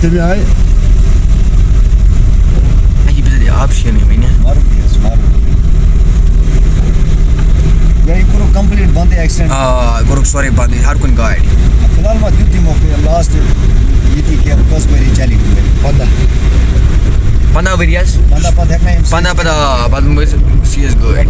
تبي هاي اي بدي ابشر يعني مارو يا يكونوا كومبليت بند اكسنت كورك سوري بند هر كون گاڑی فلحال ما ديوتي موقع لاست يتي كير بس بري چالي بندا ورياس بندا پد هكنا بندا پد بعد سيس گاڑی